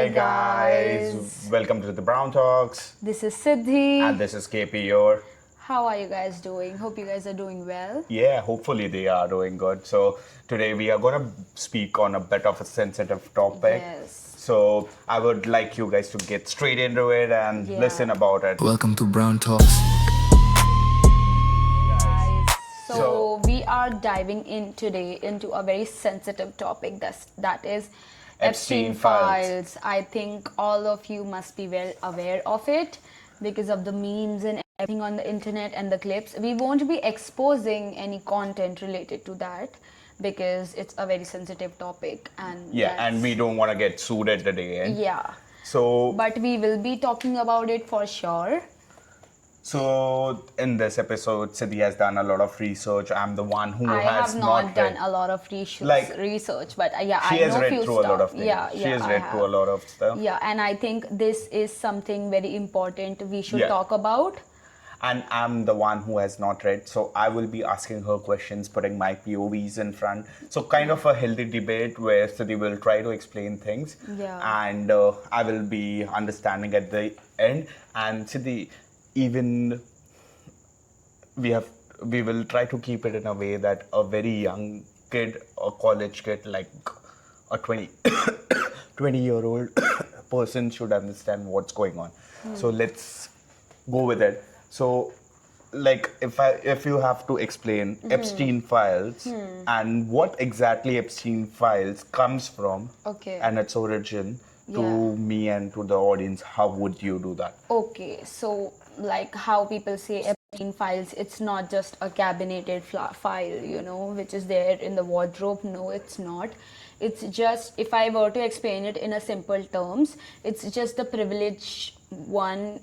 Hi guys, welcome to the Brown Talks, This is Siddhi. and this is KP your. How are you guys doing? Hope you guys are doing well. Yeah, hopefully they are doing good. So today we are gonna speak on a bit of a sensitive topic. Yes. So I would like you guys to get straight into it and Yeah. listen about it. Welcome to Brown Talks. Guys, so So- we are diving in today into a very sensitive topic that is Epstein Files. Files. I think all of you must be well aware of it because of the memes and everything on the internet and the clips. We won't be exposing any content related to that because it's a very sensitive topic and Yeah, and that's- we don't want to get sued at the day end. yeah. So But we will be talking about it for sure. So in this episode, Siddhi has done a lot of research. I'm the one who I has have not done read. a lot of research, Like, but yeah, She I has know read few through a lot of stuff. things. Yeah, She has I read have. through a lot of stuff. Yeah, and I think this is something very important we should Yeah. talk about. And I'm the one who has not read, so I will be asking her questions, putting my POVs in front. So kind of a healthy debate where Siddhi will try to explain things, Yeah. and I will be understanding at the end. And Siddhi, even we will try to keep it in a way that a very young kid, a college kid, like a 20-year-old person should understand what's going on. So let's go with it. So, like, if you have to explain Epstein Files and what exactly Epstein Files comes from, Okay. and its origin to Yeah. me and to the audience, how would you do that? Okay, so like how people say Epstein Files, it's not just a cabineted file, which is there in the wardrobe. No, it's not. It's just, if I were to explain it in a simple terms, it's just the privileged one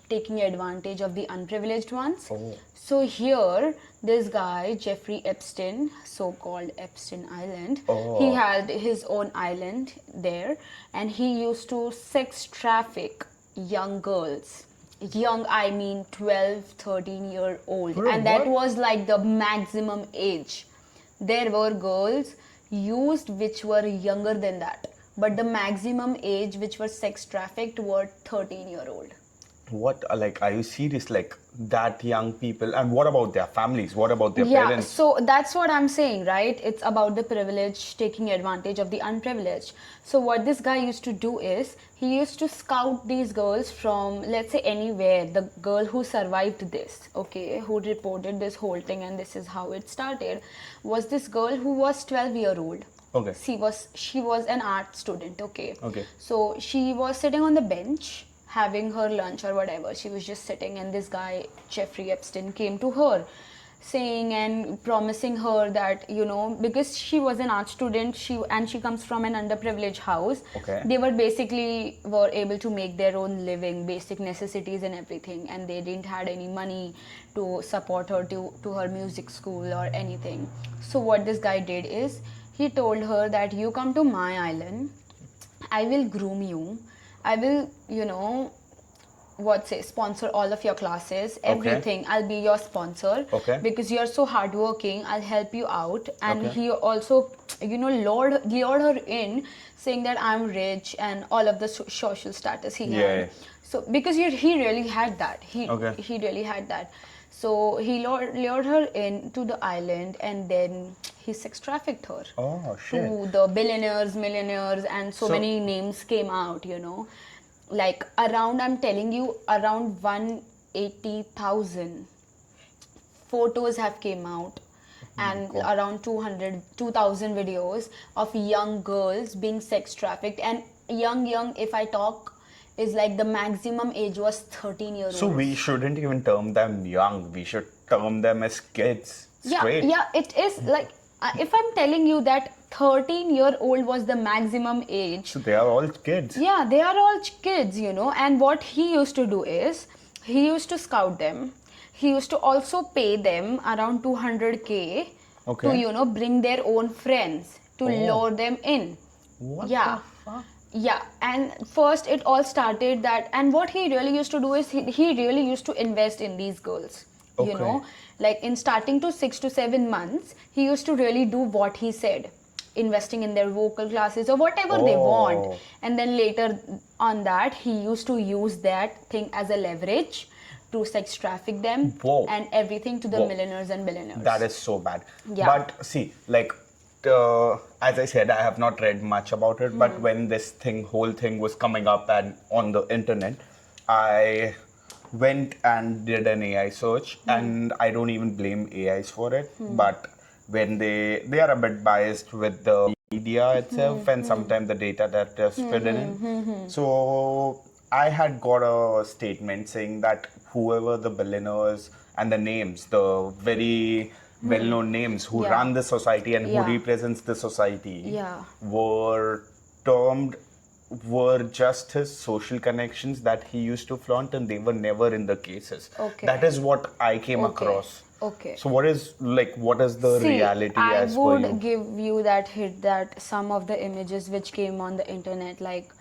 taking advantage of the unprivileged ones. Oh. So here, this guy, Jeffrey Epstein, so-called Epstein Island, he had his own island there, and he used to sex traffic young girls. Young, I mean 12, 13-year-old. Bro, And that what? was like the maximum age. There were girls used which were younger than that. But the maximum age which were sex trafficked were 13-year-old. What, like, are you serious? Like, that young people, and what about their families? What about their Yeah, parents? so that's what I'm saying, right? It's about the privileged taking advantage of the unprivileged. So what this guy used to do is, he used to scout these girls from, let's say, anywhere. The girl who survived this, okay, who reported this whole thing, and this is how it started, was this girl who was 12-year-old. Okay. She was an art student, okay. Okay. So she was sitting on the bench having her lunch or whatever. She was just sitting, and this guy, Jeffrey Epstein, came to her saying and promising her that, because she was an art student, she comes from an underprivileged house. Okay. They were able to make their own living, basic necessities and everything, and they didn't had any money to support her to her music school or anything. So what this guy did is, he told her that you come to my island, I will groom you, I will, sponsor all of your classes, everything. I'll be your sponsor. Okay. Because you're so hardworking, I'll help you out. And Okay. he also, lured her in, saying that I'm rich and all of the social status he Yeah. had. So because he really had that. Okay. He really had that. So he lured her in to the island, and then he sex trafficked her. Oh, shit. To the billionaires, millionaires, and so So- many names came out, Like around, I'm telling you, around 180,000 photos have came out, and around 2,000 videos of young girls being sex trafficked. And young, if I talk, is like the maximum age was 13 years So old. we shouldn't even term them young. We should term them as kids. Straight. Yeah, it is like, if I'm telling you that 13-year-old was the maximum age, So they are all kids. yeah, they are all kids, and what he used to do is, he used to scout them. He used to also pay them around 200K Okay. to, bring their own friends to lure them in. What Yeah. the fuck? Yeah, and first it all started that, and what he really used to do is, he really used to invest in these girls. Okay. Like in starting to 6 to 7 months, he used to really do what he said. investing in their vocal classes or whatever they want. Oh. And then later on that, he used to use that thing as a leverage to sex traffic them Whoa. and everything to the Whoa. millionaires and billionaires. That is so bad. Yeah. But see, like, as I said, I have not read much about it. But when this whole thing was coming up and on the internet, I went and did an AI search, and I don't even blame AIs for it. But when they are a bit biased with the media itself, and sometimes the data that they're fed in. So I had got a statement saying that whoever the billionaires and the names, the very well-known names who Yeah. run the society and who Yeah. represents the society Yeah. were just his social connections that he used to flaunt, and they were never in the cases. Okay. That is what I came across. Okay. So what is the reality I as per would you? give you that hit that some of the images which came on the internet, like,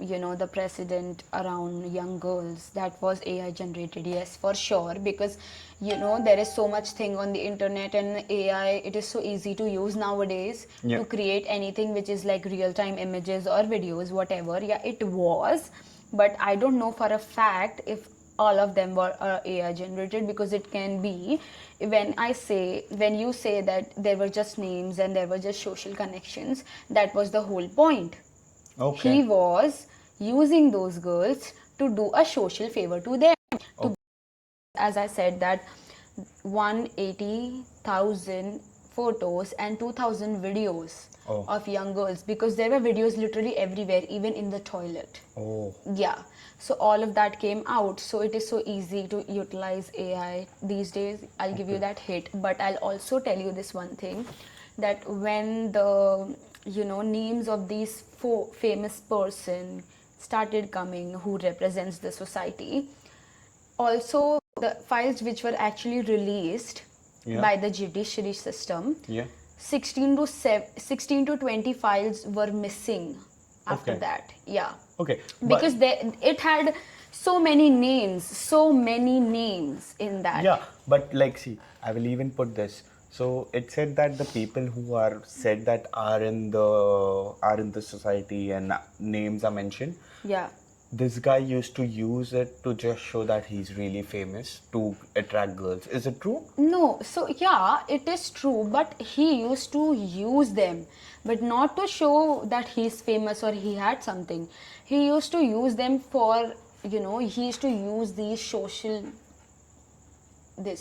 the president around young girls, that was AI generated, yes, for sure, because there is so much thing on the internet, and AI, it is so easy to use nowadays Yeah. to create anything which is like real time images or videos, whatever. Yeah, it was, but I don't know for a fact if all of them were AI generated, because it can be, when you say that there were just names and there were just social connections, that was the whole point. Okay. He was using those girls to do a social favor to them. As I said, that 180,000 photos and 2,000 videos Oh. of young girls, because there were videos literally everywhere, even in the toilet. Oh. Yeah. So all of that came out. So it is so easy to utilize AI these days. I'll give you that hit. But I'll also tell you this one thing, that when the names of these four famous person started coming who represents the society, also the files which were actually released Yeah. by the judiciary system, Yeah. 16 to 20 files were missing after Okay. that. Yeah. Okay. Because it had so many names in that. Yeah, but like, see, I will even put this. So it said that the people who are said that are in the society and names are mentioned. Yeah. This guy used to use it to just show that he's really famous to attract girls. Is it true? No, so yeah, it is true, but he used to use them, but not to show that he's famous or he had something. He used to use them for, he used to use this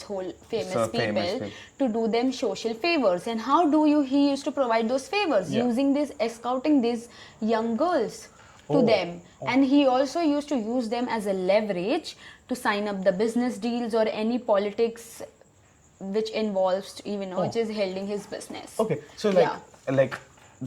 whole famous So people famous people. to do them social favors. And how he used to provide those favors? Yeah. Scouting these young girls to Oh. them. And he also used to use them as a leverage to sign up the business deals or any politics which involves, which is holding his business. Okay, so like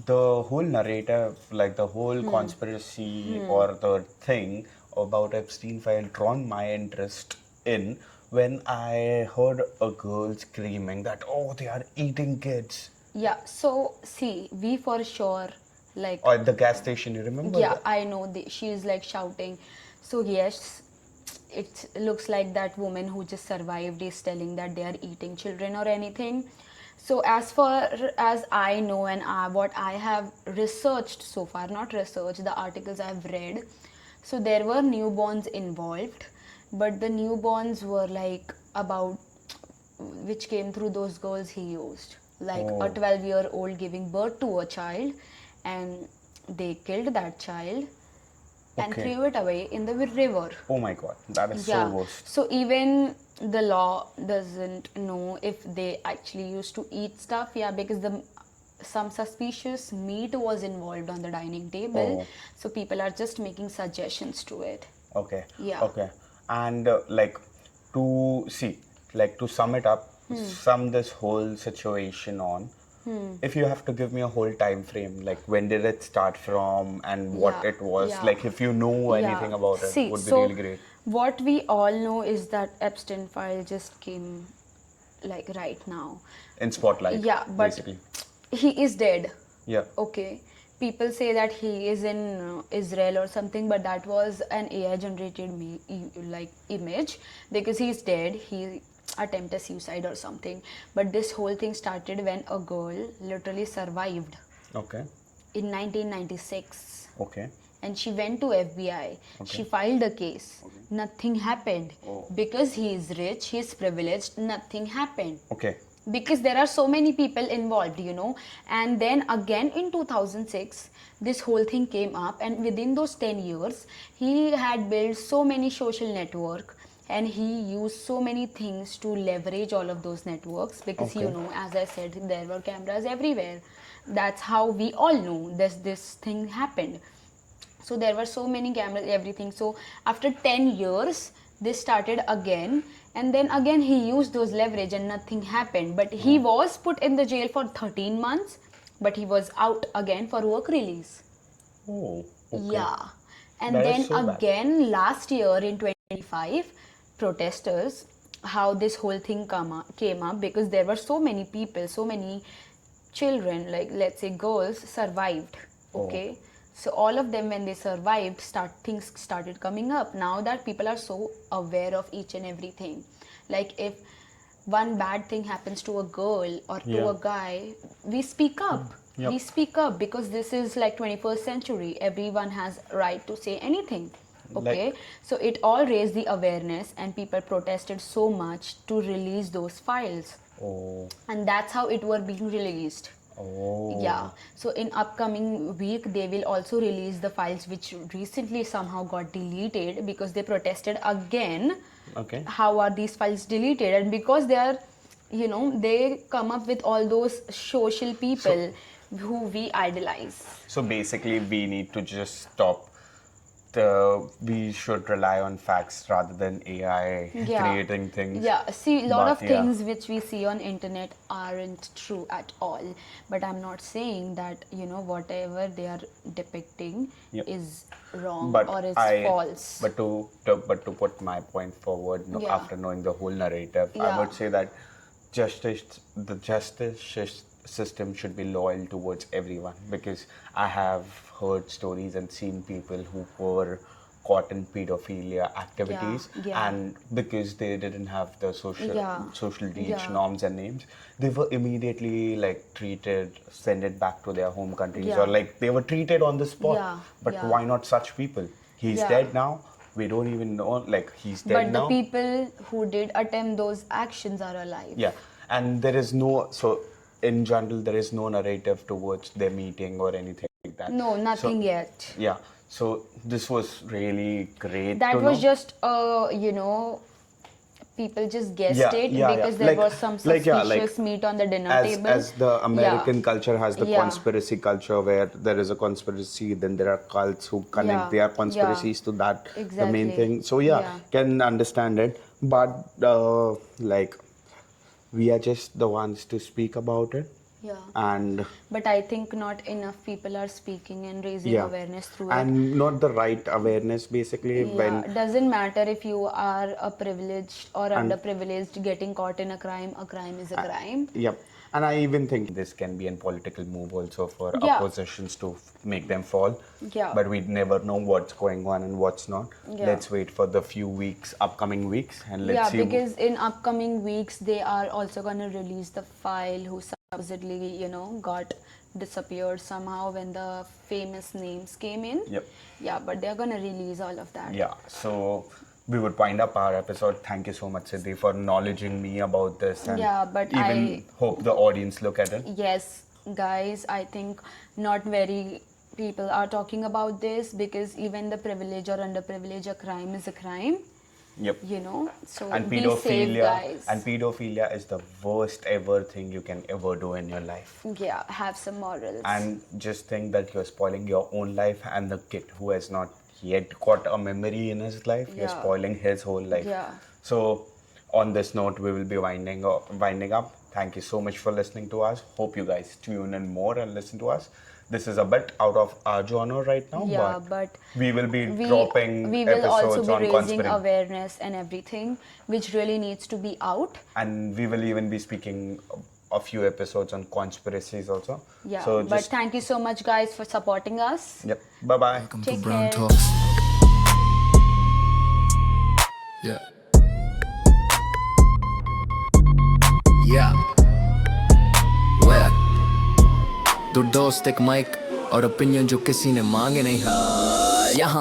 the whole narrative, like the whole conspiracy or the thing about Epstein file drawn my interest in when I heard a girl screaming that, oh, they are eating kids. Yeah, so see, we for sure, like, Or at the gas station, you remember? yeah, that? I know, she is like shouting. So yes, it looks like that woman who just survived is telling that they are eating children or anything. So as far as I know, and what I have researched so far, not researched, the articles I've read, so there were newborns involved, but the newborns were like about, which came through those girls he used, like a 12-year-old giving birth to a child, and they killed that child and Okay. threw it away in the river. Oh my god, that is so Yeah. worst. So even the law doesn't know if they actually used to eat stuff. Yeah, because some suspicious meat was involved on the dining table. Oh. So people are just making suggestions to it. Okay. Yeah. Okay. And to sum it up, sum this whole situation on. If you have to give me a whole time frame, like when did it start from and what Yeah, it was, yeah. like if you know anything about it, See, would be so really great. what we all know is that Epstein file just came like right now. In spotlight. Yeah, but basically. he is dead. Yeah. Okay. People say that he is in Israel or something, but that was an AI generated image, because he's dead. attempted suicide or something. But this whole thing started when a girl literally survived Okay. in 1996. Okay. And she went to FBI. She filed a case. Nothing happened. Because he is rich, he is privileged, nothing happened. Okay. Because there are so many people involved, you know. And then again in 2006, this whole thing came up, and within those 10 years, he had built so many social network, and he used so many things to leverage all of those networks, because you know, as I said, there were cameras everywhere. That's how we all know this thing happened. So there were so many cameras, everything. So after 10 years, this started again, and then again he used those leverage and nothing happened. But he was put in the jail for 13 months, but he was out again for work release. Oh. Okay. Yeah. And That then is so bad. again last year in 2025, protesters, how this whole thing came up, because there were so many people, so many children, like let's say girls, survived. Okay. So all of them, when they survived, things started coming up. Now that people are so aware of each and everything, like if one bad thing happens to a girl or to a guy, we speak up. We speak up, because this is like 21st century. Everyone has right to say anything. Okay, so it all raised the awareness, and people protested so much to release those files. And that's how it were being released. Yeah, so in upcoming week they will also release the files which recently somehow got deleted, because they protested again. Okay. How are these files deleted? And because they are, you know, they come up with all those social people who we idolize. So basically, we need to just stop. We should rely on facts rather than AI creating things. Yeah, see, a lot of things which we see on internet aren't true at all. But I'm not saying that, you know, whatever they are depicting is wrong or is false. But to put my point forward, after knowing the whole narrative, I would say that the justice system should be loyal towards everyone, because I have heard stories and seen people who were caught in pedophilia activities, and because they didn't have the social reach norms and names, they were immediately like treated, sent it back to their home countries, or like they were treated on the spot. But why not such people? He's dead now. We don't even know, like he's dead now. But the people who did attempt those actions are alive. Yeah, and there is in general, there is no narrative towards their meeting or anything like that. No, nothing yet. Yeah, so this was really great. That was just, you know, people just guessed it because there was some suspicious meat on the dinner table. As the American culture has the conspiracy culture, where there is a conspiracy, then there are cults who connect their conspiracies to that, the main thing. So can understand it. But like, we are just the ones to speak about it. But I think not enough people are speaking and raising awareness through it. And not the right awareness, basically. It doesn't matter if you are a privileged or underprivileged, getting caught in a crime is a crime. And I even think this can be a political move also for oppositions to make them fall. But we never know what's going on and what's not. Let's wait for the upcoming weeks, and let's see. Because in upcoming weeks they are also going to release the file who supposedly, you know, got disappeared somehow when the famous names came in. But they're going to release all of that. So we would wind up our episode. Thank you so much, Siddhi, for acknowledging me about this. And but I hope the audience look at it. Yes, guys, I think not very people are talking about this, because even the privilege or underprivilege, a crime is a crime. You know, so and be safe, guys. And pedophilia is the worst ever thing you can ever do in your life. Have some morals. And just think that you're spoiling your own life, and the kid who has not yet got a memory in his life, you're spoiling his whole life. So on this note, we will be winding up. Thank you so much for listening to us. Hope you guys tune in more and listen to us. This is a bit out of our genre right now, but we will be dropping we will episodes also be on raising awareness and everything, which really needs to be out. And we will even be speaking a few episodes on conspiracies also. So but thank you so much, guys, for supporting us. Bye-bye. Welcome Take to Brown care. Talks. Yeah. Yeah. Well, दो दोस्त एक mic और opinion जो किसी ने मांगे नहीं यहाँ